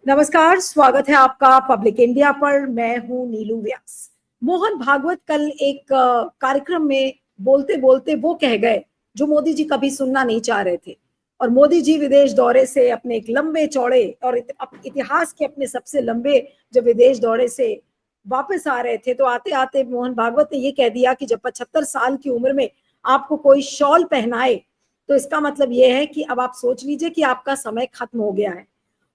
नमस्कार, स्वागत है आपका पब्लिक इंडिया पर। मैं हूं नीलू व्यास। मोहन भागवत कल एक कार्यक्रम में बोलते बोलते वो कह गए जो मोदी जी कभी सुनना नहीं चाह रहे थे। और मोदी जी विदेश दौरे से अपने एक लंबे चौड़े और इतिहास के अपने सबसे लंबे जब विदेश दौरे से वापस आ रहे थे, तो आते आते मोहन भागवत ने ये कह दिया कि जब 75 साल की उम्र में आपको कोई शॉल पहनाए, तो इसका मतलब ये है कि अब आप सोच लीजिए कि आपका समय खत्म हो गया है।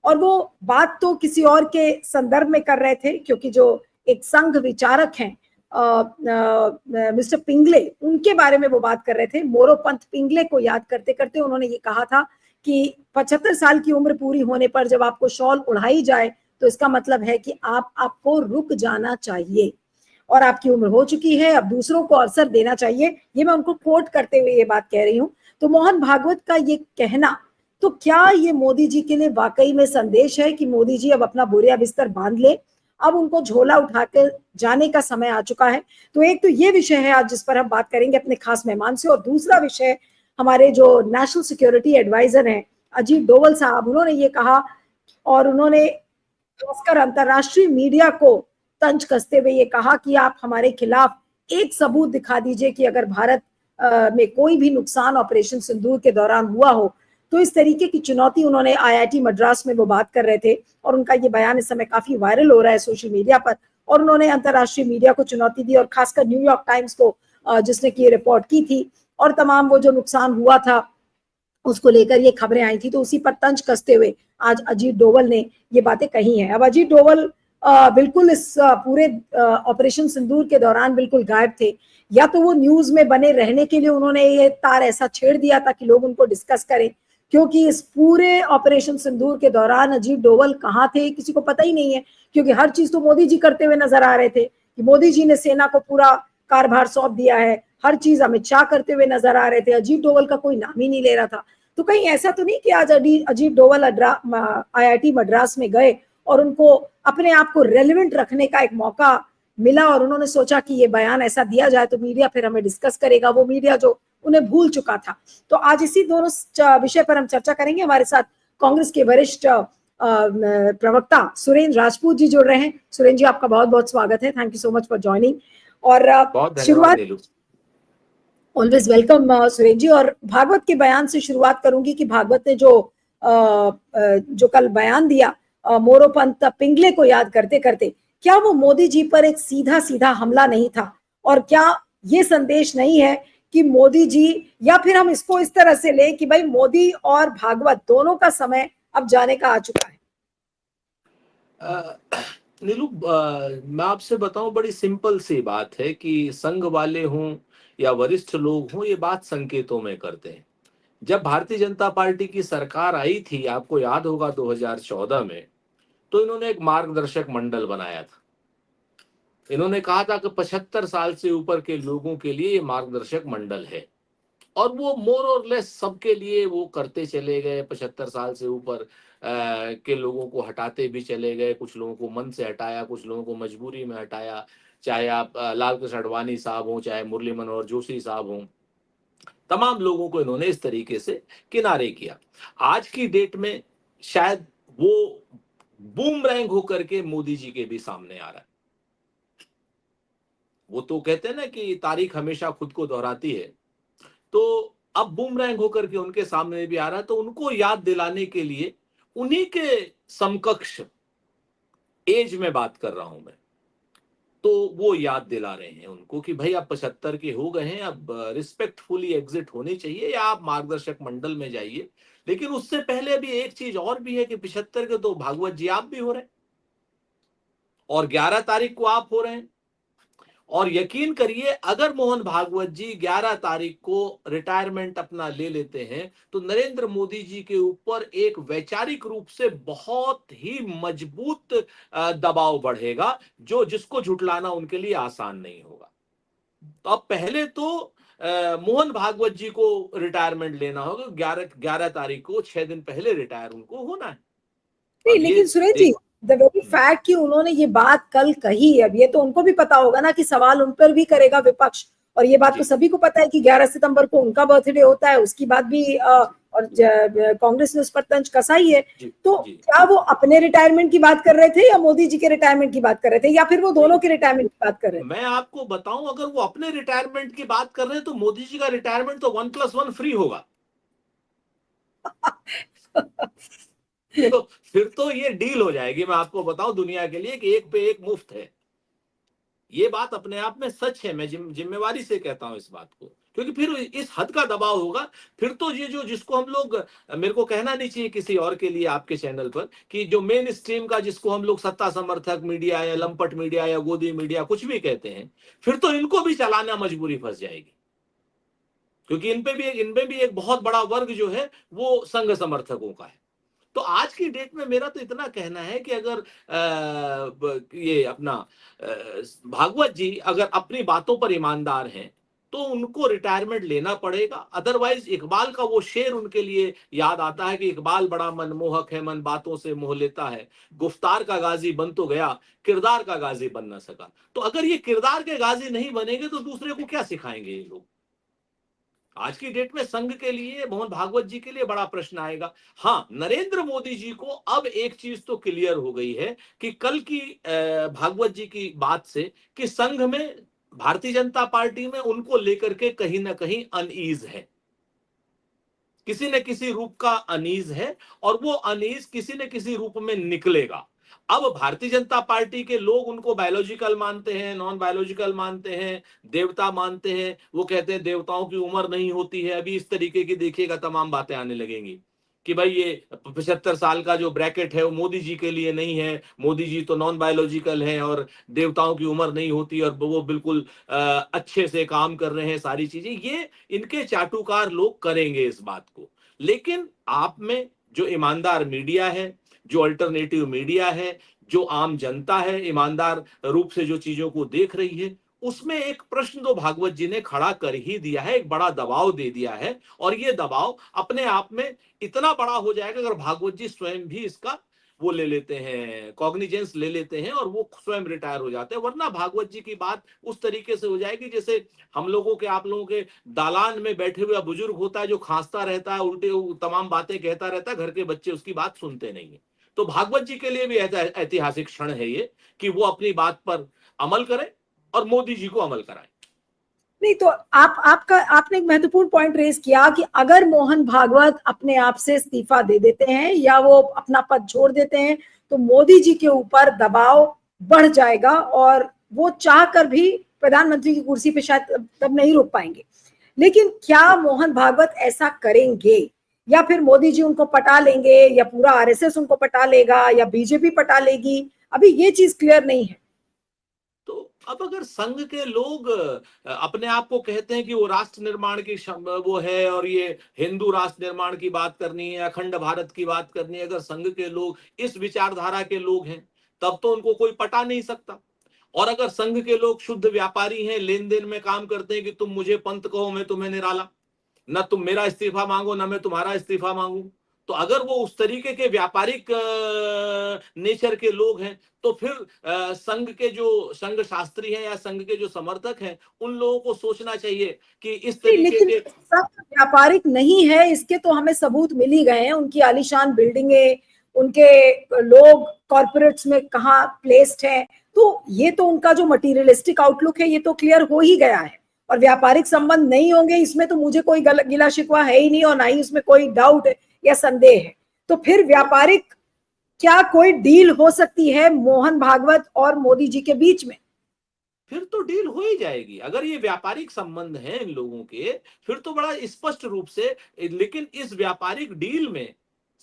और वो बात तो किसी और के संदर्भ में कर रहे थे, क्योंकि जो एक संघ विचारक हैं मिस्टर पिंगले, उनके बारे में वो बात कर रहे थे। मोरोपंत पिंगले को याद करते करते उन्होंने ये कहा था कि 75 साल की उम्र पूरी होने पर जब आपको शॉल उड़ाई जाए, तो इसका मतलब है कि आपको रुक जाना चाहिए और आपकी उम्र हो चुकी है, अब दूसरों को अवसर देना चाहिए। ये मैं उनको कोट करते हुए ये बात कह रही हूँ। तो मोहन भागवत का ये कहना, तो क्या ये मोदी जी के लिए वाकई में संदेश है कि मोदी जी अब अपना बोरिया बिस्तर बांध ले, अब उनको झोला उठाकर जाने का समय आ चुका है? तो एक तो ये विषय है आज जिस पर हम बात करेंगे अपने खास मेहमान से, और दूसरा विषय हमारे जो नेशनल सिक्योरिटी एडवाइजर हैं अजीत डोवल साहब, उन्होंने ये कहा और उन्होंने खासकर अंतरराष्ट्रीय मीडिया को तंज कसते हुए ये कहा कि आप हमारे खिलाफ एक सबूत दिखा दीजिए कि अगर भारत में कोई भी नुकसान ऑपरेशन सिंदूर के दौरान हुआ हो। तो इस तरीके की चुनौती उन्होंने आईआईटी मद्रास में वो बात कर रहे थे, और उनका ये बयान इस समय काफी वायरल हो रहा है सोशल मीडिया पर। और उन्होंने अंतरराष्ट्रीय मीडिया को चुनौती दी, और खासकर न्यूयॉर्क टाइम्स को जिसने की रिपोर्ट की थी, और तमाम वो जो नुकसान हुआ था उसको लेकर ये खबरें आई थी, तो उसी पर तंज कसते हुए आज अजीत डोवल ने ये बातें कही हैं। अब अजीत डोवल बिल्कुल इस पूरे ऑपरेशन सिंदूर के दौरान बिल्कुल गायब थे। या तो वो न्यूज में बने रहने के लिए उन्होंने ये तार ऐसा छेड़ दिया था कि लोग उनको डिस्कस करें, क्योंकि इस पूरे ऑपरेशन सिंदूर के दौरान अजीत डोवल कहाँ थे किसी को पता ही नहीं है, क्योंकि हर चीज तो मोदी जी करते हुए नजर आ रहे थे कि मोदी जी ने सेना को पूरा कारभार सौंप दिया है, हर चीज अमित शाह करते हुए नजर आ रहे थे, अजीत डोवल का कोई नाम ही नहीं ले रहा था। तो कहीं ऐसा तो नहीं कि आज अजीत डोवल आईआईटी मद्रास में गए और उनको अपने आप को रेलिवेंट रखने का एक मौका मिला, और उन्होंने सोचा कि ये बयान ऐसा दिया जाए तो मीडिया फिर हमें डिस्कस करेगा, वो मीडिया जो उन्हें भूल चुका था। तो आज इसी दोनों विषय पर हम चर्चा करेंगे। हमारे साथ कांग्रेस के वरिष्ठ प्रवक्ता सुरेंद्र राजपूत जी जुड़ रहे हैं। सुरेंद्र जी, आपका बहुत बहुत स्वागत है। Thank you so much for joining. और शुरुआत, ऑलवेज वेलकम सुरेंद्र जी। और भागवत के बयान से शुरुआत करूंगी कि भागवत ने जो कल बयान दिया मोरोपंत पिंगले को याद करते करते, क्या वो मोदी जी पर एक सीधा सीधा हमला नहीं था? और क्या ये संदेश नहीं है कि मोदी जी, या फिर हम इसको इस तरह से लें कि भाई मोदी और भागवत दोनों का समय अब जाने का आ चुका है? नीलू, मैं आपसे बताऊं, बड़ी सिंपल सी बात है कि संघ वाले हों या वरिष्ठ लोग हों, ये बात संकेतों में करते हैं। जब भारतीय जनता पार्टी की सरकार आई थी, आपको याद होगा 2014 में, तो इन्होंने एक मार्गदर्शक मंडल बनाया था। इन्होंने कहा था कि 75 साल से ऊपर के लोगों के लिए ये मार्गदर्शक मंडल है, और वो मोर और लेस सबके लिए वो करते चले गए। 75 साल से ऊपर के लोगों को हटाते भी चले गए, कुछ लोगों को मन से हटाया, कुछ लोगों को मजबूरी में हटाया। चाहे आप लाल कृष्ण आडवाणी साहब हों, चाहे मुरली मनोहर जोशी साहब हों, तमाम लोगों को इन्होंने इस तरीके से किनारे किया। आज की डेट में शायद वो बूमरैंग होकर के मोदी जी के भी सामने आ रहा है। वो तो कहते हैं ना कि तारीख हमेशा खुद को दोहराती है, तो अब बूमरैंग होकर के उनके सामने भी आ रहा है। तो उनको याद दिलाने के लिए उन्हीं के समकक्ष एज में बात कर रहा हूं मैं, तो वो याद दिला रहे हैं उनको कि भाई आप 75 के हो गए हैं, अब रिस्पेक्टफुली एग्जिट होनी चाहिए, या आप मार्गदर्शक मंडल में जाइए। लेकिन उससे पहले अभी एक चीज और भी है कि 75 के तो भागवत जी आप भी हो रहे हैं, और 11 तारीख को आप हो रहे हैं। और यकीन करिए, अगर मोहन भागवत जी 11 तारीख को रिटायरमेंट अपना ले लेते हैं, तो नरेंद्र मोदी जी के ऊपर एक वैचारिक रूप से बहुत ही मजबूत दबाव बढ़ेगा, जिसको झुटलाना उनके लिए आसान नहीं होगा। तो अब पहले तो मोहन भागवत जी को रिटायरमेंट लेना होगा। 11 तारीख को 6 दिन पहले रिटायर उनको होना है। नहीं, लेकिन Suresh ji, the very fact कि उन्होंने ये बात कल कही, अब ये तो उनको भी पता होगा ना कि सवाल उन पर भी करेगा विपक्ष। और ये बात तो सभी को पता है कि 11 सितंबर को उनका बर्थडे होता है, उसकी बात भी और कांग्रेस ने उस पर तंज कसा ही है। जी, तो जी। क्या वो अपने रिटायरमेंट की बात कर रहे थे या मोदी जी के रिटायरमेंट की बात कर रहे थे, या फिर वो दोनों के रिटायरमेंट की बात कर रहे थे? मैं आपको बताऊं, अगर वो अपने रिटायरमेंट की बात कर रहे हैं तो मोदी जी का रिटायरमेंट तो 1+1 फ्री होगा। तो फिर तो ये डील हो जाएगी, मैं आपको बताऊं दुनिया के लिए, कि एक पे एक मुफ्त है। ये बात अपने आप में सच है, मैं जिम्मेवारी से कहता हूं इस बात को, क्योंकि फिर इस हद का दबाव होगा। फिर तो ये जो जिसको हम लोग, मेरे को कहना नहीं चाहिए किसी और के लिए आपके चैनल पर, कि जो मेन स्ट्रीम का, जिसको हम लोग सत्ता समर्थक मीडिया या लंपट मीडिया या गोदी मीडिया कुछ भी कहते हैं, फिर तो इनको भी चलाना मजबूरी फंस जाएगी, क्योंकि इनमें भी एक बहुत बड़ा वर्ग जो है वो संघ समर्थकों का है। तो आज की डेट में मेरा तो इतना कहना है कि अगर ये अपना भागवत जी अगर अपनी बातों पर ईमानदार हैं तो उनको रिटायरमेंट लेना पड़ेगा। अदरवाइज इकबाल का वो शेर उनके लिए याद आता है कि इकबाल बड़ा मनमोहक है, मन बातों से मोह लेता है, गुफ्तार का गाजी बन तो गया, किरदार का गाजी बन ना सका। तो अगर ये किरदार के गाजी नहीं बनेंगे तो दूसरे को क्या सिखाएंगे ये लोग? आज की डेट में संघ के लिए, मोहन भागवत जी के लिए बड़ा प्रश्न आएगा। हाँ, नरेंद्र मोदी जी को अब एक चीज तो क्लियर हो गई है कि कल की भागवत जी की बात से, कि संघ में, भारतीय जनता पार्टी में उनको लेकर के कहीं ना कहीं अनईज है, किसी न किसी रूप का अनीज है, और वो अनीज किसी न किसी रूप में निकलेगा। अब भारतीय जनता पार्टी के लोग उनको बायोलॉजिकल मानते हैं, नॉन बायोलॉजिकल मानते हैं, देवता मानते हैं, वो कहते हैं देवताओं की उम्र नहीं होती है। अभी इस तरीके की देखिएगा तमाम बातें आने लगेंगी कि भाई ये 75 साल का जो ब्रैकेट है वो मोदी जी के लिए नहीं है, मोदी जी तो नॉन बायोलॉजिकल है और देवताओं की उम्र नहीं होती, और वो बिल्कुल अच्छे से काम कर रहे हैं। सारी चीजें ये इनके चाटुकार लोग करेंगे इस बात को। लेकिन आप में जो ईमानदार मीडिया है, जो अल्टरनेटिव मीडिया है, जो आम जनता है ईमानदार रूप से जो चीजों को देख रही है, उसमें एक प्रश्न तो भागवत जी ने खड़ा कर ही दिया है, एक बड़ा दबाव दे दिया है। और ये दबाव अपने आप में इतना बड़ा हो जाएगा अगर भागवत जी स्वयं भी इसका वो ले लेते हैं, कॉग्निजेंस ले लेते हैं और वो स्वयं रिटायर हो जाते हैं। वरना भागवत जी की बात उस तरीके से हो जाएगी जैसे हम लोगों के, आप लोगों के दालान में बैठे हुए बुजुर्ग होता है जो खांसता रहता है, उल्टे तमाम बातें कहता रहता है, घर के बच्चे उसकी बात सुनते नहीं है। तो भागवत जी के लिए भी ऐतिहासिक क्षण है ये, कि वो अपनी बात पर अमल करें और मोदी जी को अमल कराएं। नहीं तो आपने एक महत्वपूर्ण पॉइंट रेज किया कि अगर मोहन भागवत अपने आप से इस्तीफा दे देते हैं या वो अपना पद छोड़ देते हैं तो मोदी जी के ऊपर दबाव बढ़ जाएगा और वो चाह कर भी प्रधानमंत्री की कुर्सी पे शायद तब नहीं रुक पाएंगे। लेकिन क्या मोहन भागवत ऐसा करेंगे, या फिर मोदी जी उनको पटा लेंगे, या पूरा आरएसएस उनको पटा लेगा, या बीजेपी पटा लेगी? अभी ये चीज क्लियर नहीं है। तो अब अगर संघ के लोग अपने आप को कहते हैं कि वो राष्ट्र निर्माण की वो है और ये हिंदू राष्ट्र निर्माण की बात करनी है, अखंड भारत की बात करनी है, अगर संघ के लोग इस विचारधारा के लोग हैं तब तो उनको कोई पटा नहीं सकता। और अगर संघ के लोग शुद्ध व्यापारी हैं, लेन देन में काम करते हैं कि तुम मुझे पंत कहो मैं तुम्हें निराला, ना तुम मेरा इस्तीफा मांगो ना मैं तुम्हारा इस्तीफा मांगू, तो अगर वो उस तरीके के व्यापारिक नेचर के लोग हैं तो फिर संघ के जो संघ शास्त्री हैं या संघ के जो समर्थक हैं उन लोगों को सोचना चाहिए कि इस तरीके लेकिन के। सब व्यापारिक नहीं है, इसके तो हमें सबूत मिल ही गए हैं। उनकी आलीशान बिल्डिंगें, उनके लोग कॉर्पोरेट्स में कहाँ प्लेस्ड हैं, तो ये तो उनका जो मटीरियलिस्टिक आउटलुक है ये तो क्लियर हो ही गया है। और व्यापारिक संबंध नहीं होंगे इसमें तो मुझे कोई गिला शिकवा है ही नहीं, और ना ही उसमें कोई डाउट या संदेह है। तो फिर व्यापारिक क्या कोई डील हो सकती है मोहन भागवत और मोदी जी के बीच में? फिर तो डील हो ही जाएगी अगर ये व्यापारिक संबंध हैं इन लोगों के, फिर तो बड़ा स्पष्ट रूप से। लेकिन इस व्यापारिक डील में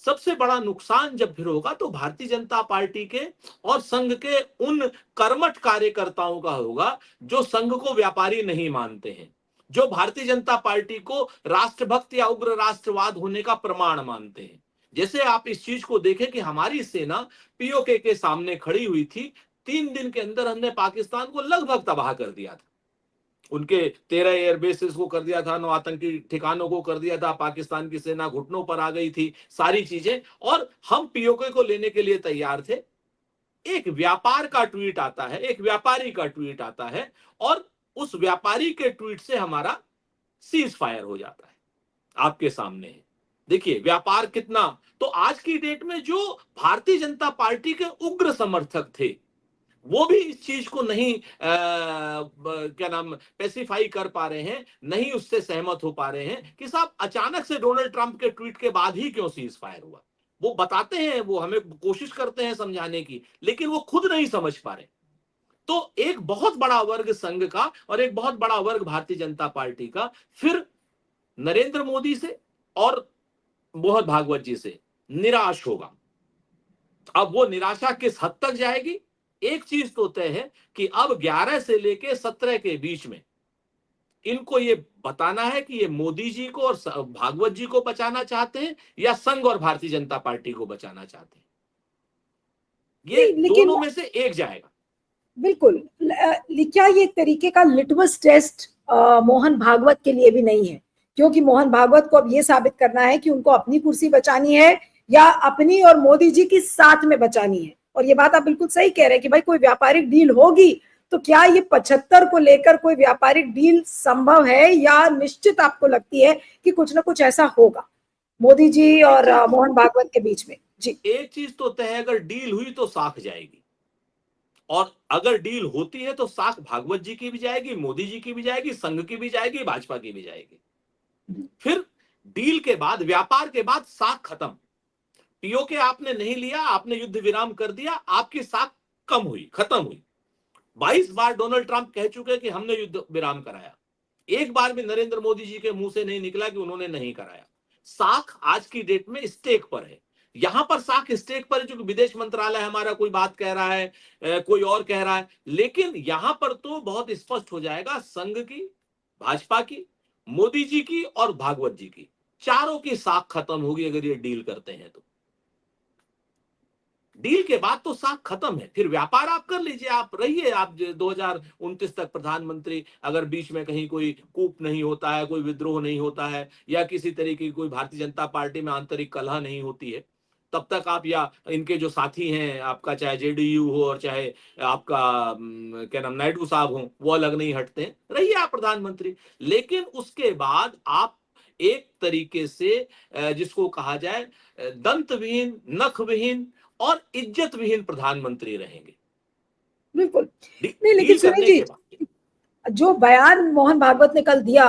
सबसे बड़ा नुकसान जब फिर होगा तो भारतीय जनता पार्टी के और संघ के उन कर्मठ कार्यकर्ताओं का होगा जो संघ को व्यापारी नहीं मानते हैं, जो भारतीय जनता पार्टी को राष्ट्रभक्त या उग्र राष्ट्रवाद होने का प्रमाण मानते हैं। जैसे आप इस चीज को देखें कि हमारी सेना पीओके के सामने खड़ी हुई थी, 3 दिन के अंदर हमने पाकिस्तान को लगभग तबाह कर दिया था, उनके 13 एयरबेसेस को कर दिया था, 9 आतंकी ठिकानों को कर दिया था, पाकिस्तान की सेना घुटनों पर आ गई थी, सारी चीजें, और हम पीओके को लेने के लिए तैयार थे। एक व्यापार का ट्वीट आता है, एक व्यापारी का ट्वीट आता है, और उस व्यापारी के ट्वीट से हमारा सीज फायर हो जाता है, आपके सामने है। देखिए व्यापार कितना, तो आज की डेट में जो भारतीय जनता पार्टी के उग्र समर्थक थे वो भी इस चीज को नहीं क्या नाम स्पेसिफाई कर पा रहे हैं, नहीं उससे सहमत हो पा रहे हैं कि साहब अचानक से डोनाल्ड ट्रंप के ट्वीट के बाद ही क्यों सीज फायर हुआ। वो बताते हैं, वो हमें कोशिश करते हैं समझाने की, लेकिन वो खुद नहीं समझ पा रहे। तो एक बहुत बड़ा वर्ग संघ का और एक बहुत बड़ा वर्ग भारतीय जनता पार्टी का फिर नरेंद्र मोदी से और मोहन भागवत जी से निराश होगा। अब वो निराशा किस हद तक जाएगी, एक चीज तो तय है कि अब 11 से लेके 17 के बीच में इनको ये बताना है कि ये मोदी जी को और भागवत जी को बचाना चाहते हैं या संघ और भारतीय जनता पार्टी को बचाना चाहते हैं। ये नहीं लेकिन दोनों में से एक जाएगा। बिल्कुल क्या ये एक तरीके का लिटमस टेस्ट मोहन भागवत के लिए भी नहीं है, क्योंकि मोहन भागवत को अब ये साबित करना है कि उनको अपनी कुर्सी बचानी है या अपनी और मोदी जी की साथ में बचानी है। और ये बात आप बिल्कुल सही कह रहे हैं कि भाई कोई व्यापारिक डील होगी तो क्या ये 75 को लेकर कोई व्यापारिक डील संभव है, या निश्चित आपको लगती है कि कुछ ना कुछ ऐसा होगा मोदी जी और मोहन भागवत के बीच में? जी, एक चीज तो तय है, अगर डील हुई तो साख जाएगी, और अगर डील होती है तो साख भागवत जी की भी जाएगी, मोदी जी की भी जाएगी, संघ की भी जाएगी, भाजपा की भी जाएगी। फिर डील के बाद, व्यापार के बाद साख खत्म। पीओके आपने नहीं लिया, आपने युद्ध विराम कर दिया, आपकी साख कम हुई, खत्म हुई। 22 बार डोनाल्ड ट्रंप कह चुके कि हमने युद्ध विराम कराया, एक बार भी नरेंद्र मोदी जी के मुंह से नहीं निकला कि उन्होंने नहीं कराया। साख आज की डेट में स्टेक पर है। यहां पर साख स्टेक पर है क्योंकि विदेश मंत्रालय हमारा कोई बात कह रहा है, कोई और कह रहा है, लेकिन यहां पर तो बहुत स्पष्ट हो जाएगा, संघ की, भाजपा की, मोदी जी की और भागवत जी की, चारों की साख खत्म होगी अगर ये डील करते हैं तो। डील के बाद तो साख खत्म है, फिर व्यापार आप कर लीजिए, आप रहिए, आप 2029 तक प्रधानमंत्री, अगर बीच में कहीं कोई कूप नहीं होता है, कोई विद्रोह नहीं होता है, या किसी तरीके की कोई भारतीय जनता पार्टी में आंतरिक कलह नहीं होती है, तब तक आप, या इनके जो साथी हैं आपका, चाहे जेडीयू हो और चाहे आपका क्या नाम नायडू साहब हो, वो अलग नहीं हटते हैं, रहिए आप प्रधानमंत्री। लेकिन उसके बाद आप एक तरीके से जिसको कहा जाए दंत विहीन, नख विहीन और इज्जत विहीन प्रधानमंत्री रहेंगे बिल्कुल। नहीं लेकिन डील सुनील करने जी, के बाद। जो बयान मोहन भागवत ने कल दिया,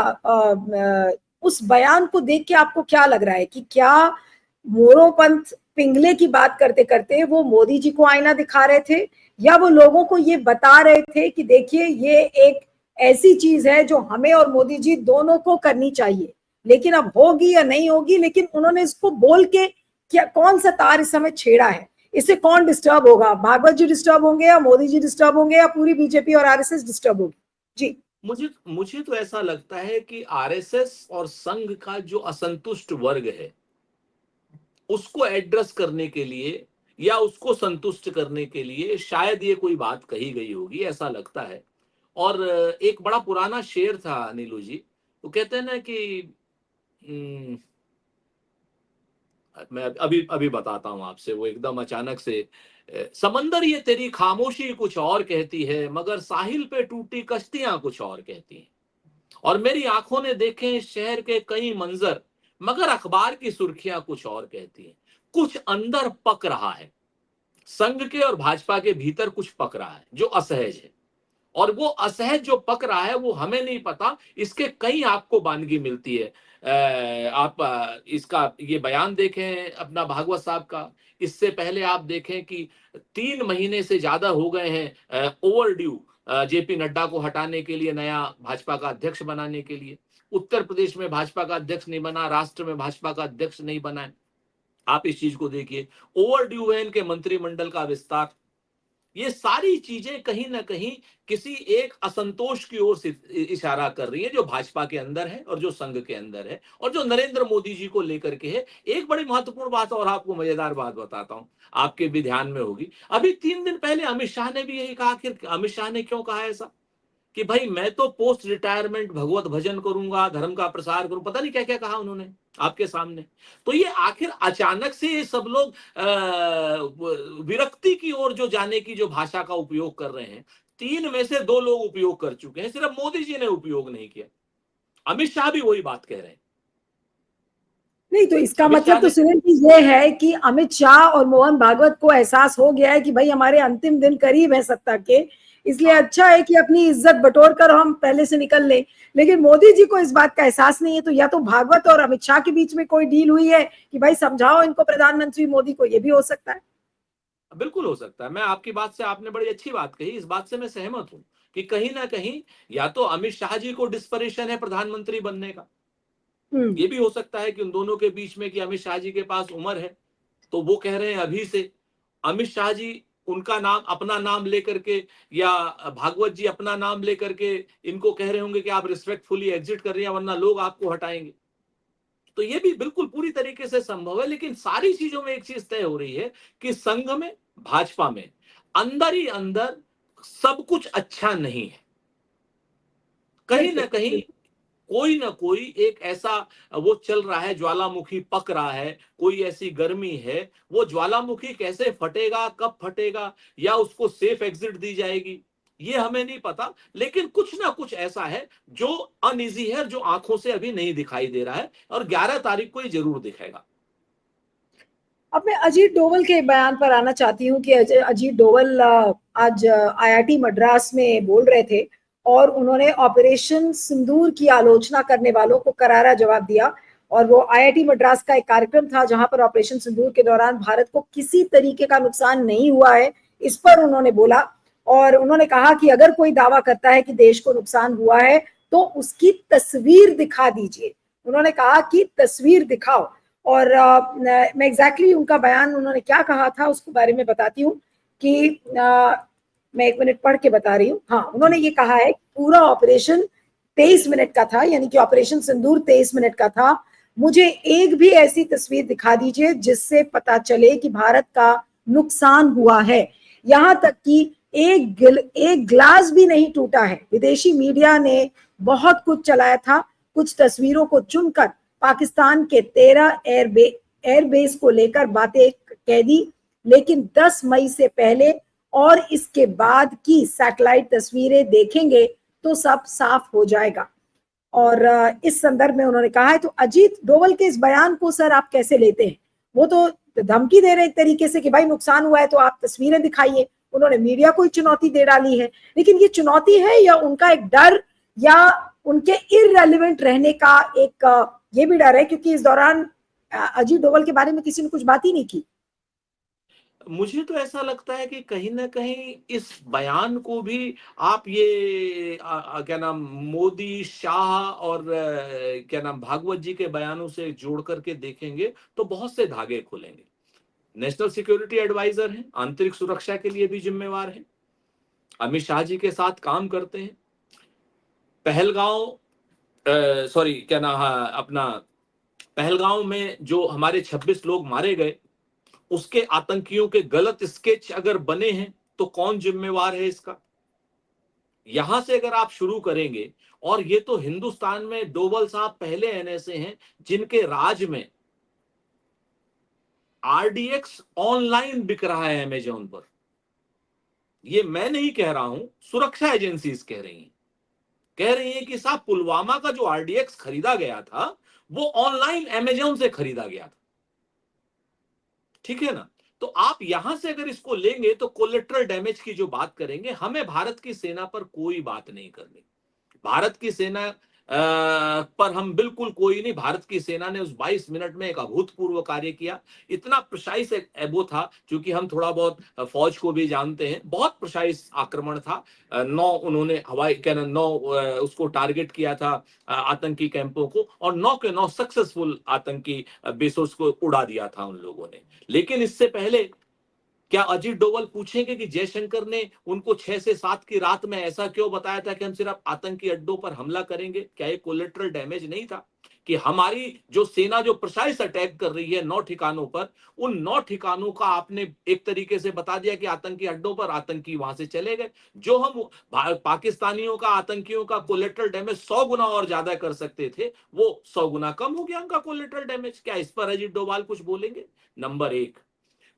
उस बयान को देख के आपको क्या लग रहा है कि क्या मोरोपंथ पिंगले की बात करते करते वो मोदी जी को आईना दिखा रहे थे, या वो लोगों को ये बता रहे थे कि देखिए ये एक ऐसी चीज है जो हमें और मोदी जी दोनों को करनी चाहिए, लेकिन अब होगी या नहीं होगी, लेकिन उन्होंने इसको बोल के क्या, कौन सा तार इस समय छेड़ा है, इससे कौन डिस्टर्ब होगा? भागवत जी डिस्टर्ब होंगे या मोदी जी डिस्टर्ब होंगे या पूरी बीजेपी और आरएसएस डिस्टर्ब होगी? जी, मुझे मुझे तो ऐसा लगता है कि आरएसएस और संघ का जो असंतुष्ट वर्ग है उसको एड्रेस करने के लिए या उसको संतुष्ट करने के लिए शायद ये कोई बात कही गई होगी, ऐसा लगता है। और एक बड़ा पुराना शेर था नीलू जी, वो कहते हैं ना कि हम्म, मैं अभी अभी बताता हूं आपसे, वो एकदम अचानक से समंदर ये तेरी खामोशी कुछ और कहती है, मगर साहिल पे टूटी कश्तियां कुछ और कहती हैं, और मेरी आंखों ने देखे इस शहर के कई मंजर, मगर अखबार की सुर्खियां कुछ और कहती हैं। कुछ अंदर पक रहा है, संघ के और भाजपा के भीतर कुछ पक रहा है जो असहज है, और वो असहज जो पक रहा है वो हमें नहीं पता, इसके कई आपको वानगी मिलती है। आप इसका ये बयान देखें अपना भागवत साहब का, इससे पहले आप देखें कि 3 महीने से ज्यादा हो गए हैं ओवर ड्यू जेपी नड्डा को हटाने के लिए, नया भाजपा का अध्यक्ष बनाने के लिए। उत्तर प्रदेश में भाजपा का अध्यक्ष नहीं बना, राष्ट्र में भाजपा का अध्यक्ष नहीं बना है। आप इस चीज को देखिए, ओवर ड्यू है इनके मंत्रिमंडल का विस्तार। ये सारी चीजें कहीं ना कहीं किसी एक असंतोष की ओर से इशारा कर रही है, जो भाजपा के अंदर है और जो संघ के अंदर है और जो नरेंद्र मोदी जी को लेकर के है। एक बड़ी महत्वपूर्ण बात और आपको मजेदार बात बताता हूं, आपके भी ध्यान में होगी। अभी 3 दिन पहले अमित शाह ने भी यही कहा। आखिर अमित शाह ने क्यों कहा ऐसा कि भाई मैं तो पोस्ट रिटायरमेंट भगवत भजन करूंगा, धर्म का प्रसार करूं, पता नहीं क्या क्या कहा उन्होंने आपके सामने। तो ये आखिर अचानक से ये सब लोग विरक्ति की ओर जो जाने की जो भाषा का उपयोग कर रहे हैं, 3 में से 2 लोग उपयोग कर चुके हैं, सिर्फ मोदी जी ने उपयोग नहीं किया। अमित शाह भी वही बात कह रहे हैं। नहीं तो इसका अमित मतलब शाह तो ने सुनील जी ये है कि अमित शाह और मोहन भागवत को एहसास हो गया है कि भाई हमारे अंतिम दिन करीब है सत्ता के, इसलिए हाँ अच्छा है कि अपनी इज्जत बटोर कर हम पहले से निकल लें। लेकिन मोदी जी को इस बात का एहसास नहीं है, तो या तो भागवत और अमित शाह के बीच में कोई डील हुई है कि भाई समझाओ इनको प्रधानमंत्री मोदी को, ये भी हो सकता है। बिल्कुल हो सकता है। मैं आपकी बात से, आपने बड़ी अच्छी बात कही, इस बात से मैं सहमत हूं कि कहीं ना कहीं या तो अमित शाह जी को डिस्परेशन है प्रधानमंत्री बनने का, हम्म। ये भी हो सकता है कि उन दोनों के बीच में कि अमित शाह जी के पास उम्र है तो वो कह रहे हैं अभी से। अमित शाह जी उनका नाम, अपना नाम लेकर के, या भागवत जी अपना नाम लेकर के इनको कह रहे होंगे कि आप रिस्पेक्टफुली एग्जिट कर रही हैं वरना लोग आपको हटाएंगे। तो ये भी बिल्कुल पूरी तरीके से संभव है। लेकिन सारी चीजों में एक चीज तय हो रही है कि संघ में, भाजपा में अंदर ही अंदर सब कुछ अच्छा नहीं है। कहीं ना बिल्कुल कहीं बिल्कुल। कोई ना कोई एक ऐसा वो चल रहा है, ज्वालामुखी पक रहा है, कोई ऐसी गर्मी है। वो ज्वालामुखी कैसे फटेगा, कब फटेगा, या उसको सेफ एग्जिट दी जाएगी, ये हमें नहीं पता। लेकिन कुछ ना कुछ ऐसा है जो अनइजी है, जो आंखों से अभी नहीं दिखाई दे रहा है, और 11 तारीख को ये जरूर दिखेगा। अब मैं अजीत डोवल के बयान पर आना चाहती हूँ कि अजीत डोवल आज आईआईटी मद्रास में बोल रहे थे और उन्होंने ऑपरेशन सिंदूर की आलोचना करने वालों को करारा जवाब दिया। और वो आईआईटी मद्रास का एक कार्यक्रम था जहां पर ऑपरेशन सिंदूर के दौरान भारत को किसी तरीके का नुकसान नहीं हुआ है, इस पर उन्होंने बोला। और उन्होंने कहा कि अगर कोई दावा करता है कि देश को नुकसान हुआ है तो उसकी तस्वीर दिखा दीजिए। उन्होंने कहा कि तस्वीर दिखाओ। और मैं एग्जैक्टली उनका बयान उन्होंने क्या कहा था उसके बारे में बताती हूँ कि मैं एक मिनट पढ़ के बता रही हूँ। हाँ, जी उन्होंने जी। ये कहा है कि पूरा ऑपरेशन 23 मिनट का था, यानी कि ऑपरेशन सिंदूर 23 मिनट का था। मुझे एक भी ऐसी तस्वीर दिखा दीजिए जिससे पता चले कि भारत का नुकसान हुआ है। यहां तक कि एक ग्लास भी नहीं टूटा है। विदेशी मीडिया ने बहुत कुछ चलाया था, कुछ तस्वीरों को चुनकर पाकिस्तान के 13 एयरबेस को लेकर बातें कह दी। लेकिन 10 मई से पहले और इसके बाद की सैटेलाइट तस्वीरें देखेंगे तो सब साफ हो जाएगा। और इस संदर्भ में उन्होंने कहा है, तो अजीत डोवल के इस बयान को सर आप कैसे लेते हैं? वो तो धमकी दे रहे एक तरीके से कि भाई नुकसान हुआ है तो आप तस्वीरें दिखाइए। उन्होंने मीडिया को ही चुनौती दे डाली है। लेकिन ये चुनौती है या उनका एक डर, या उनके इररेलेवेंट रहने का एक ये भी डर है, क्योंकि इस दौरान अजीत डोवल के बारे में किसी ने कुछ बात ही नहीं की। मुझे तो ऐसा लगता है कि कहीं ना कहीं इस बयान को भी आप ये क्या नाम, मोदी, शाह और क्या नाम, भागवत जी के बयानों से जोड़ करके देखेंगे तो बहुत से धागे खुलेंगे। नेशनल सिक्योरिटी एडवाइजर हैं, आंतरिक सुरक्षा के लिए भी जिम्मेवार हैं, अमित शाह जी के साथ काम करते हैं। पहलगांव, सॉरी क्या नाम, हाँ, अपना पहलगांव में जो हमारे 26 लोग मारे गए, उसके आतंकियों के गलत स्केच अगर बने हैं तो कौन जिम्मेवार है इसका? यहां से अगर आप शुरू करेंगे, और ये तो हिंदुस्तान में डोवल साहब पहले ऐसे हैं जिनके राज में आरडीएक्स ऑनलाइन बिक रहा है अमेजोन पर। ये मैं नहीं कह रहा हूं, सुरक्षा एजेंसीज कह रही हैं। कह रही हैं कि साहब पुलवामा का जो आरडीएक्स खरीदा गया था वो ऑनलाइन अमेजोन से खरीदा गया था। ठीक है ना? तो आप यहां से अगर इसको लेंगे तो कोलेट्रल डैमेज की जो बात करेंगे, हमें भारत की सेना पर कोई बात नहीं करनी। भारत की सेना पर हम बिल्कुल कोई नहीं। भारत की सेना ने उस 22 मिनट में एक अभूतपूर्व कार्य किया। इतना प्रिसाइस वो था, क्योंकि हम थोड़ा बहुत फौज को भी जानते हैं, बहुत प्रिसाइस आक्रमण था। 9 उन्होंने हवाई क्या ना 9 उसको टारगेट किया था, आतंकी कैंपों को, और 9 के 9 सक्सेसफुल आतंकी बेसोस को उड़ा दिया था उन लोगों ने। लेकिन इससे पहले क्या अजीत डोवल पूछेंगे कि जयशंकर ने उनको 6 से 7 की रात में ऐसा क्यों बताया था कि हम सिर्फ आतंकी अड्डों पर हमला करेंगे? क्या ये कोलेटरल डैमेज नहीं था कि हमारी जो सेना जो प्रिसाइस अटैक कर रही है 9 ठिकानों पर, उन 9 ठिकानों का आपने एक तरीके से बता दिया कि आतंकी अड्डों पर, आतंकी वहां से चले गए। जो हम पाकिस्तानियों का, आतंकियों का कोलेटरल डैमेज 100 गुना और ज्यादा कर सकते थे, वो 100 गुना कम हो गया उनका कोलेटरल डैमेज। क्या इस पर अजीत डोभाल कुछ बोलेंगे? नंबर एक।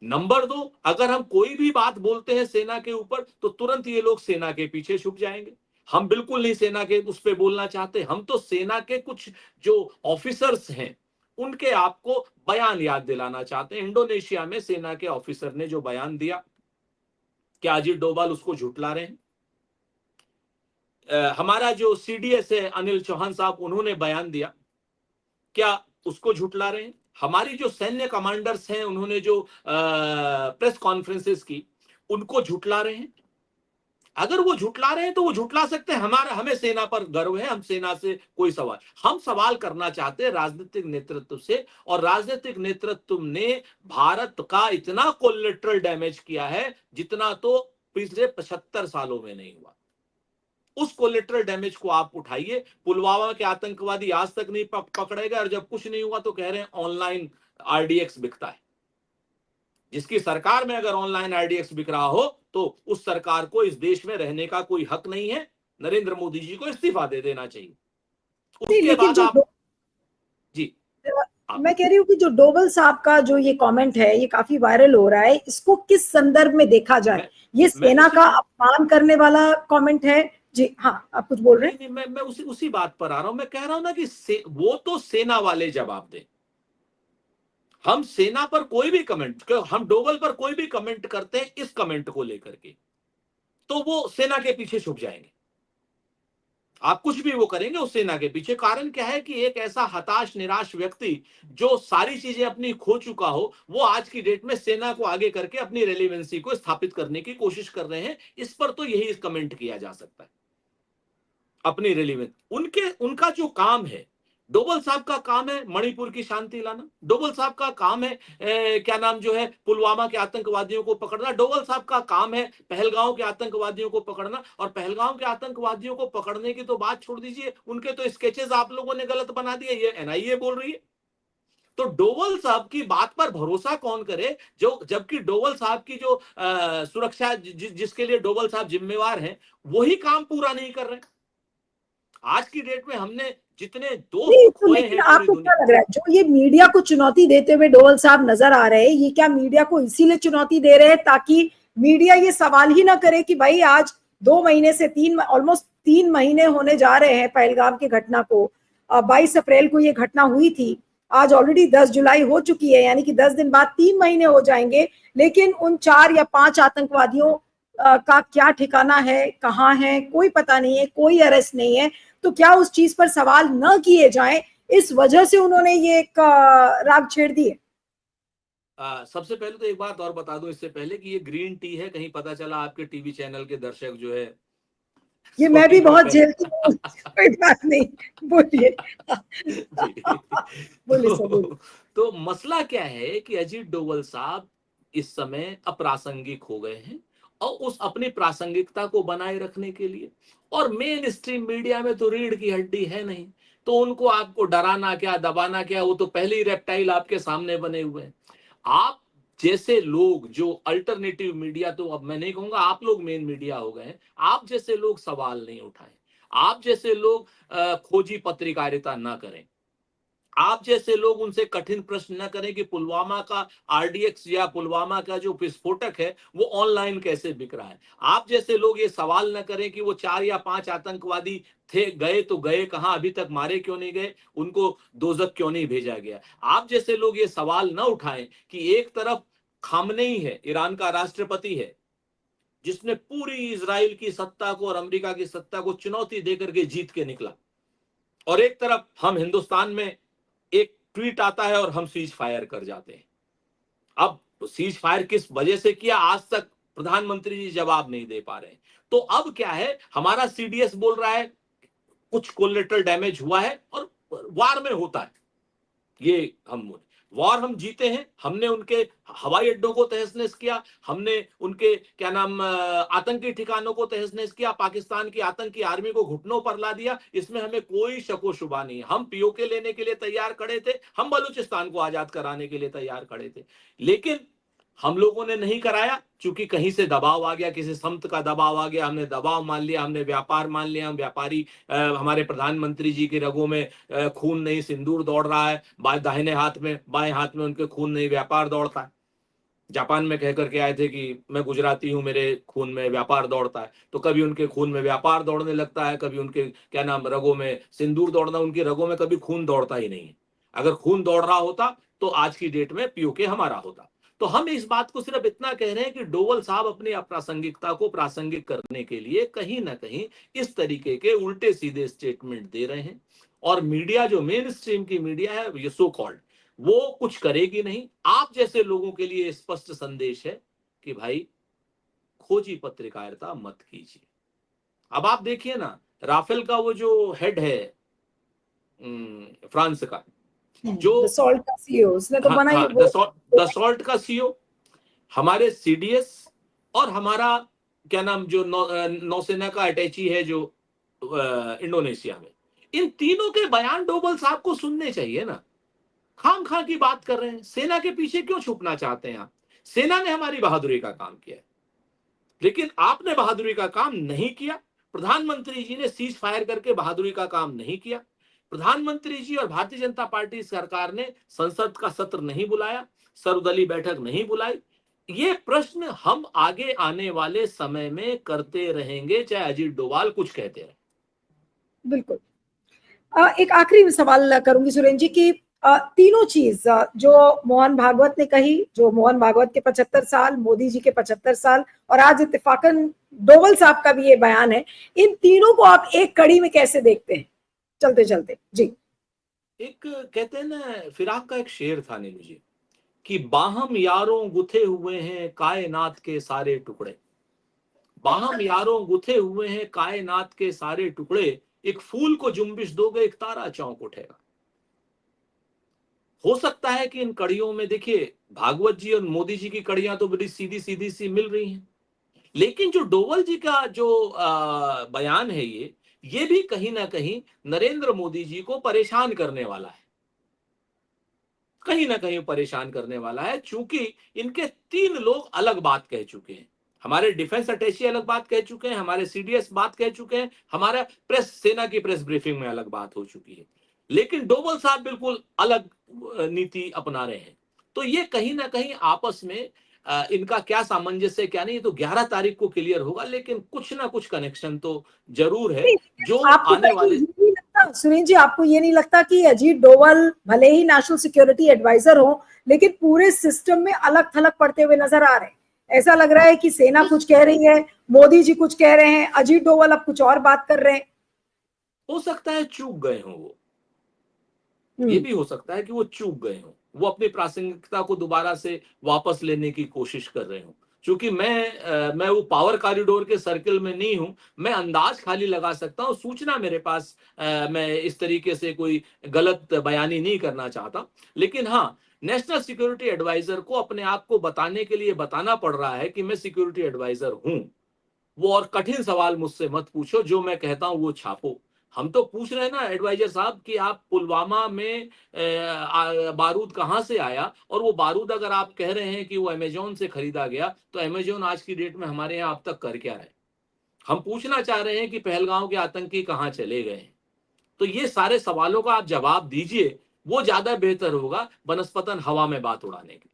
नंबर दो, अगर हम कोई भी बात बोलते हैं सेना के ऊपर तो तुरंत ये लोग सेना के पीछे छुप जाएंगे। हम बिल्कुल नहीं सेना के उस पर बोलना चाहते। हम तो सेना के कुछ जो ऑफिसर्स हैं उनके आपको बयान याद दिलाना चाहते हैं। इंडोनेशिया में सेना के ऑफिसर ने जो बयान दिया, क्या अजीत डोभाल उसको झुठला रहे हैं? हमारा जो सीडीएस है अनिल चौहान साहब, उन्होंने बयान दिया, क्या उसको झुठला रहे हैं? हमारी जो सैन्य कमांडर्स हैं, उन्होंने जो प्रेस कॉन्फ्रेंसेस की, उनको झुठला रहे हैं? अगर वो झुठला रहे हैं तो वो झुठला सकते हैं, हमें सेना पर गर्व है, हम सेना से कोई सवाल, हम सवाल करना चाहते हैं राजनीतिक नेतृत्व से, और राजनीतिक नेतृत्व ने भारत का इतना कोलेटरल डैमेज किया है जितना तो पिछले 75 सालों में नहीं हुआ। उस कोलेटरल डैमेज को आप उठाइए। पुलवामा के आतंकवादी आज तक नहीं पकड़े गए, और जब कुछ नहीं हुआ तो कह रहे हैं ऑनलाइन आरडीएक्स बिकता है। जिसकी सरकार में अगर ऑनलाइन आरडीएक्स बिक रहा हो तो उस सरकार को इस देश में रहने का कोई हक नहीं है। नरेंद्र मोदी जी को इस्तीफा दे देना चाहिए। नहीं, उसके लेकिन बाद आप जी आप मैं कह रही हूँ कि जो डोभाल साहब का जो ये कमेंट है, ये काफी वायरल हो रहा है, इसको किस संदर्भ में देखा जाए? ये सेना का अपमान करने वाला कमेंट है? जी हाँ, आप कुछ बोल रहे हैं? नहीं, मैं उसी बात पर आ रहा हूं। मैं कह रहा हूं ना कि वो तो सेना वाले जवाब दें। हम सेना पर कोई भी कमेंट, हम डोभाल पर कोई भी कमेंट करते हैं इस कमेंट को लेकर के, तो वो सेना के पीछे छुप जाएंगे। आप कुछ भी वो करेंगे उस सेना के पीछे। कारण क्या है कि एक ऐसा हताश निराश व्यक्ति जो सारी चीजें अपनी खो चुका हो, वो आज की डेट में सेना को आगे करके अपनी रेलिवेंसी को स्थापित करने की कोशिश कर रहे हैं। इस पर तो यही कमेंट किया जा सकता है, अपनी रेलिवेंस। उनका जो काम है, डोभाल साहब का काम है मणिपुर की शांति लाना। डोभाल साहब का काम है क्या नाम जो है पुलवामा के आतंकवादियों को पकड़ना। डोभाल साहब का काम है पहलगांव के आतंकवादियों को पकड़ना। और पहलगांव के आतंकवादियों को पकड़ने की तो बात छोड़ दीजिए, उनके तो स्केचेस आप लोगों ने गलत बना दिए, ये एनआईए बोल रही है। तो डोभाल साहब की बात पर भरोसा कौन करे, जो जबकि डोभाल साहब की जो सुरक्षा जिसके लिए डोभाल साहब जिम्मेवार हैं, वही काम पूरा नहीं कर रहे। आज की डेट में हमने जितने दोस्त तो खोए लेकिन हैं पूरी आपको क्या दुनिया। लग रहा है, जो ये मीडिया को चुनौती देते हुए डोभाल साहब नजर आ रहे हैं, ये क्या मीडिया को इसीलिए चुनौती दे रहे हैं ताकि मीडिया ये सवाल ही ना करे कि भाई आज 2 महीने से ऑलमोस्ट 3 महीने होने जा रहे हैं पहलगाम की घटना को। 22 अप्रैल को ये घटना हुई थी, आज ऑलरेडी 10 जुलाई हो चुकी है, यानी कि 10 दिन बाद 3 महीने हो जाएंगे। लेकिन उन 4 या 5 आतंकवादियों का क्या ठिकाना है, कहाँ है, कोई पता नहीं है, कोई अरेस्ट नहीं है। तो क्या उस चीज पर सवाल न किए जाएं, इस वजह से उन्होंने ये एक राग छेड़ दी है? सबसे पहले तो एक बात और बता दूं इससे पहले कि ये ग्रीन टी है, कहीं पता चला आपके टीवी चैनल के दर्शक जो है ये मैं भी बहुत है। झेलती हूँ, कोई बात नहीं, बोलिए। जी बोलिए सर, बोलिए। तो मसला क्या है कि अजीत डोभाल साहब इस समय अप्रासंगिक हो गए हैं, और उस अपनी प्रासंगिकता को बनाए रखने के लिए, और मेन स्ट्रीम मीडिया में तो रीढ़ की हड्डी है नहीं, तो उनको आपको डराना क्या, दबाना क्या, वो तो पहले ही रेप्टाइल आपके सामने बने हुए हैं। आप जैसे लोग जो अल्टरनेटिव मीडिया, तो अब मैं नहीं कहूंगा आप लोग मेन मीडिया हो गए हैं, आप जैसे लोग सवाल नहीं उठाएं, आप जैसे लोग खोजी पत्रकारिता ना करें, आप जैसे लोग उनसे कठिन प्रश्न न करें कि पुलवामा का आरडीएक्स या पुलवामा का जो विस्फोटक है वो ऑनलाइन कैसे बिक रहा है, आप जैसे लोग ये सवाल न करें कि वो 4 या 5 आतंकवादी थे, गए तो गए कहां, अभी तक मारे क्यों नहीं गए, उनको दोजक क्यों नहीं भेजा गया, आप जैसे लोग ये सवाल न उठाएं कि एक तरफ खामनेई है, ईरान का राष्ट्रपति है, जिसने पूरी इजराइल की सत्ता को और अमेरिका की सत्ता को चुनौती देकर के जीत के निकला, और एक तरफ हम हिंदुस्तान में एक ट्वीट आता है और हम सीज फायर कर जाते हैं। अब सीज फायर किस वजह से किया, आज तक प्रधानमंत्री जी जवाब नहीं दे पा रहे हैं। तो अब क्या है, हमारा सीडीएस बोल रहा है कुछ कोलेटरल डैमेज हुआ है, और वार में होता है ये, हम वॉर हम जीते हैं, हमने उनके हवाई अड्डों को तहस नहस किया, हमने उनके क्या नाम आतंकी ठिकानों को तहस नहस किया, पाकिस्तान की आतंकी आर्मी को घुटनों पर ला दिया, इसमें हमें कोई शको शुबा नहीं। हम पीओके लेने के लिए तैयार खड़े थे, हम बलूचिस्तान को आजाद कराने के लिए तैयार खड़े थे, लेकिन हम लोगों ने नहीं कराया, क्योंकि कहीं से दबाव आ गया, किसी संत का दबाव आ गया, हमने दबाव मान लिया, हमने व्यापार मान लिया, हम व्यापारी, हमारे प्रधानमंत्री जी की रगों में खून नहीं सिंदूर दौड़ रहा है, दाहिने हाथ में बाएं हाथ में उनके खून नहीं व्यापार दौड़ता है। जापान में कह करके आए थे कि मैं गुजराती हूं, मेरे खून में व्यापार दौड़ता है, तो कभी उनके खून में व्यापार दौड़ने लगता है, कभी उनके क्या नाम रगों में सिंदूर दौड़ना, उनकी रगों में कभी खून दौड़ता ही नहीं है। अगर खून दौड़ रहा होता तो आज की डेट में पीओके हमारा होता। तो हम इस बात को सिर्फ इतना कह रहे हैं कि डोवल साहब अपनी अप्रासंगिकता को प्रासंगिक करने के लिए कहीं ना कहीं इस तरीके के उल्टे सीधे स्टेटमेंट दे रहे हैं, और मीडिया जो मेन स्ट्रीम की मीडिया है ये सो कॉल्ड, वो कुछ करेगी नहीं। आप जैसे लोगों के लिए स्पष्ट संदेश है कि भाई खोजी पत्रकारिता मत कीजिए। अब आप देखिए ना, राफेल का वो जो हेड है फ्रांस का, जो दसॉल्ट का सीईओ, उसने तो हाँ बनाई हाँ वो। दसॉल्ट का सीईओ, हमारे सीडीएस और हमारा क्या नाम जो नौसेना का अटैची है जो इंडोनेशिया में, इन तीनों के बयान डोभाल साहब को सुनने चाहिए ना। खाम खा की बात कर रहे हैं, सेना के पीछे क्यों छुपना चाहते हैं आप? सेना ने हमारी बहादुरी का काम किया है, लेकिन आपने बहादुरी का काम नहीं किया। प्रधानमंत्री जी ने सीज फायर करके बहादुरी का काम नहीं किया। प्रधानमंत्री जी और भारतीय जनता पार्टी सरकार ने संसद का सत्र नहीं बुलाया, सर्वदलीय बैठक नहीं बुलाई। ये प्रश्न हम आगे आने वाले समय में करते रहेंगे, चाहे अजीत डोभाल कुछ कहते रहे। बिल्कुल। एक आखिरी सवाल करूंगी सुरेंद्र जी की, तीनों चीज जो मोहन भागवत ने कही, जो मोहन भागवत के 75 साल, मोदी जी के 75 साल, और आज इत्तेफाकन डोभाल साहब का भी ये बयान है, इन तीनों को आप एक कड़ी में कैसे देखते हैं चलते चलते जी? एक कहते हैं ना, फिराक का एक शेर था नीलू जी, कि बाहम यारों गुथे हुए हैं कायनात के सारे टुकड़े। बाहम यारों गुथे हुए हैं कायनात के सारे टुकड़े, एक फूल को जुम्बिश दोगे एक तारा चौंक उठेगा। हो सकता है कि इन कड़ियों में देखिए, भागवत जी और मोदी जी की कड़ियां तो बड़ी सीधी सीधी सी मिल रही हैं, लेकिन जो डोभाल जी का जो बयान है ये भी कहीं ना कहीं नरेंद्र मोदी जी को परेशान करने वाला है, कहीं ना कहीं परेशान करने वाला है, चूंकि इनके तीन लोग अलग बात कह चुके हैं। हमारे डिफेंस अटैची अलग बात कह चुके हैं, हमारे सीडीएस बात कह चुके हैं, हमारा प्रेस, सेना की प्रेस ब्रीफिंग में अलग बात हो चुकी है, लेकिन डोभाल साहब बिल्कुल अलग नीति अपना रहे हैं। तो ये कहीं ना कहीं आपस में इनका क्या सामंजस्य क्या नहीं, तो 11 तारीख को क्लियर होगा, लेकिन कुछ ना कुछ कनेक्शन तो जरूर है जो आपको आने कहीं वाले। ये नहीं लगता सुरेंद्र जी, आपको ये नहीं लगता कि अजीत डोभाल भले ही नेशनल सिक्योरिटी एडवाइजर हो, लेकिन पूरे सिस्टम में अलग थलग पड़ते हुए नजर आ रहे हैं? ऐसा लग रहा है कि सेना कुछ कह रही है, मोदी जी कुछ कह रहे हैं, अजीत डोभाल अब कुछ और बात कर रहे हैं। हो सकता है चूक गए हों वो, ये भी हो सकता है कि वो चूक गए हों, वो अपनी प्रासंगिकता को दोबारा से वापस लेने की कोशिश कर रहे हों। क्योंकि मैं वो पावर कॉरिडोर के सर्कल में नहीं हूं, मैं अंदाज खाली लगा सकता हूं, सूचना मेरे पास मैं इस तरीके से कोई गलत बयानी नहीं करना चाहता। लेकिन हाँ, नेशनल सिक्योरिटी एडवाइजर को अपने आप को बताने के लिए बताना पड़ रहा है कि मैं सिक्योरिटी एडवाइजर हूं। वो और कठिन सवाल मुझसे मत पूछो, जो मैं कहता हूं वो छापो। हम तो पूछ रहे हैं ना एडवाइजर साहब कि आप पुलवामा में बारूद कहां से आया, और वो बारूद अगर आप कह रहे हैं कि वो अमेजोन से खरीदा गया, तो अमेजोन आज की डेट में हमारे यहाँ अब तक कर क्या रहे? हम पूछना चाह रहे हैं कि पहलगांव के आतंकी कहां चले गए हैं। तो ये सारे सवालों का आप जवाब दीजिए, वो ज्यादा बेहतर होगा बनस्पतन हवा में बात उड़ाने के।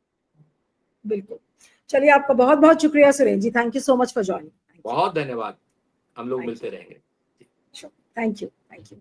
बिल्कुल। चलिए, आपका बहुत बहुत शुक्रिया Surendra ji, thank you so much for joining. बहुत धन्यवाद, हम लोग थैंक मिलते रहेंगे। You, thank you, thank you.